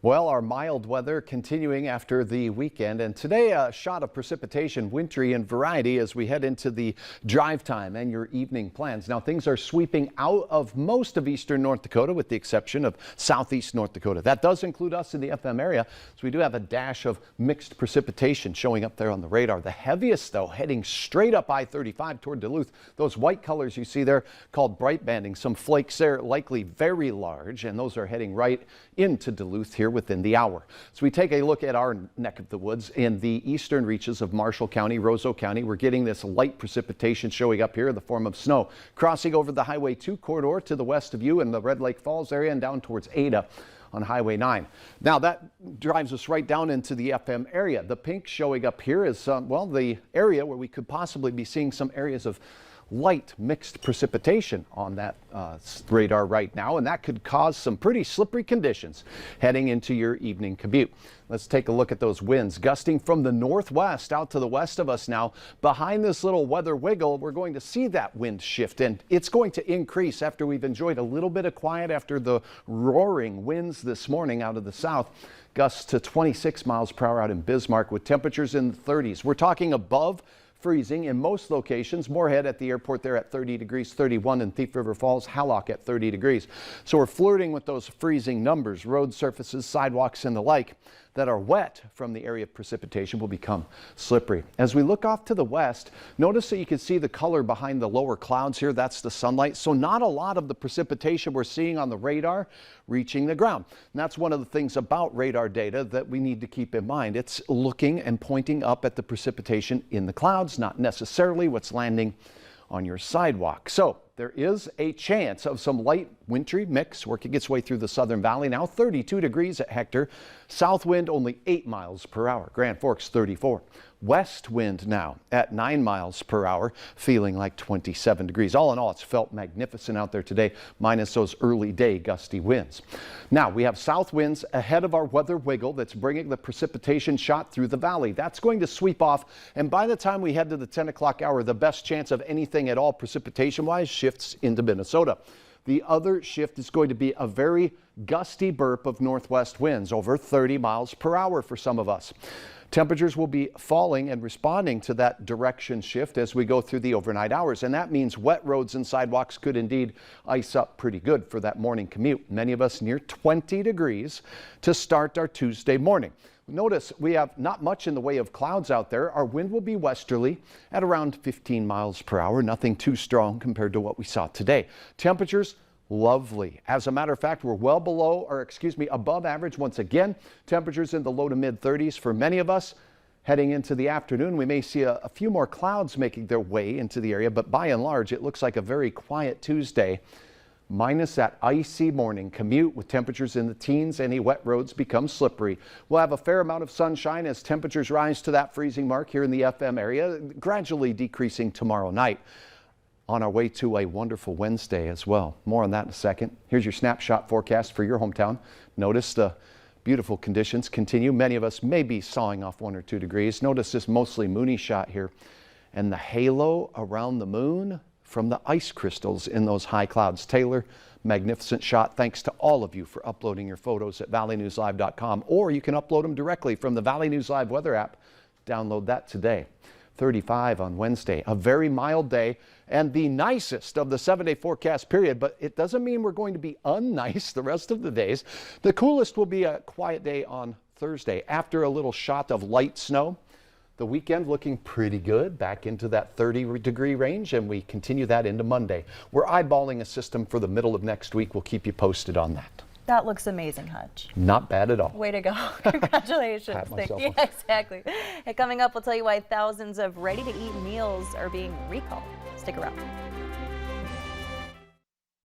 Well, our mild weather continuing after the weekend, and today a shot of precipitation, wintry in variety as we head into the drive time and your evening plans. Now things are sweeping out of most of eastern North Dakota with the exception of southeast North Dakota. That does include us in the FM area, so we do have a dash of mixed precipitation showing up there on the radar. The heaviest though heading straight up I-35 toward Duluth. Those white colors you see there called bright banding. Some flakes there, likely very large, and those are heading right into Duluth here within the hour. So we take a look at our neck of the woods in the eastern reaches of Marshall County, Roseau County. We're getting this light precipitation showing up here in the form of snow crossing over the Highway 2 corridor to the west of you in the Red Lake Falls area and down towards Ada on Highway 9. Now that drives us right down into the FM area. The pink showing up here is, well, the area where we could possibly be seeing some areas of light mixed precipitation on that radar right now, and that could cause some pretty slippery conditions heading into your evening commute. Let's take a look at those winds gusting from the northwest out to the west of us now. Behind this little weather wiggle, we're going to see that wind shift, and it's going to increase after we've enjoyed a little bit of quiet after the roaring winds this morning out of the south. Gusts to 26 miles per hour out in Bismarck with temperatures in the 30s. We're talking above freezing in most locations. Moorhead at the airport there at 30 degrees, 31 in Thief River Falls, Hallock at 30 degrees. So we're flirting with those freezing numbers. Road surfaces, sidewalks and the like that are wet from the area of precipitation will become slippery. As we look off to the west, notice that you can see the color behind the lower clouds here. That's the sunlight. So not a lot of the precipitation we're seeing on the radar reaching the ground. And that's one of the things about radar data that we need to keep in mind. It's looking and pointing up at the precipitation in the clouds, not necessarily what's landing on your sidewalk. So there is a chance of some light wintry mix working its way through the Southern Valley. Now 32 degrees at Hector. South wind only 8 miles per hour. Grand Forks 34. West wind now at 9 miles per hour, feeling like 27 degrees. All in all, it's felt magnificent out there today, minus those early day gusty winds. Now we have south winds ahead of our weather wiggle that's bringing the precipitation shot through the valley. That's going to sweep off, and by the time we head to the 10 o'clock hour, the best chance of anything at all precipitation-wise shifts into Minnesota. The other shift is going to be a very gusty burp of northwest winds, over 30 miles per hour for some of us. Temperatures will be falling and responding to that direction shift as we go through the overnight hours, and that means wet roads and sidewalks could indeed ice up pretty good for that morning commute. Many of us near 20 degrees to start our Tuesday morning. Notice we have not much in the way of clouds out there. Our wind will be westerly at around 15 miles per hour, nothing too strong compared to what we saw today. Temperatures lovely. As a matter of fact, we're well below, or excuse me, above average once again. Temperatures in the low to mid 30s for many of us. Heading into the afternoon, we may see a few more clouds making their way into the area, but by and large, it looks like a very quiet Tuesday, minus that icy morning commute with temperatures in the teens. Any wet roads become slippery. We'll have a fair amount of sunshine as temperatures rise to that freezing mark here in the FM area, gradually decreasing tomorrow night. On our way to a wonderful Wednesday as well. More on that in a second. Here's your snapshot forecast for your hometown. Notice the beautiful conditions continue. Many of us may be sawing off 1 or 2 degrees. Notice this mostly moony shot here and the halo around the moon from the ice crystals in those high clouds. Taylor, magnificent shot. Thanks to all of you for uploading your photos at valleynewslive.com, or you can upload them directly from the Valley News Live weather app. Download that today. 35 on Wednesday, a very mild day and the nicest of the 7-day forecast period, but it doesn't mean we're going to be unnice the rest of the days. The coolest will be a quiet day on Thursday after a little shot of light snow. The weekend looking pretty good, back into that 30-degree range, and we continue that into Monday. We're eyeballing a system for the middle of next week. We'll keep you posted on that. That looks amazing, Hutch. Not bad at all. Way to go. Congratulations. Thank you. Yeah, exactly. Hey, coming up, we'll tell you why thousands of ready-to-eat meals are being recalled. Stick around.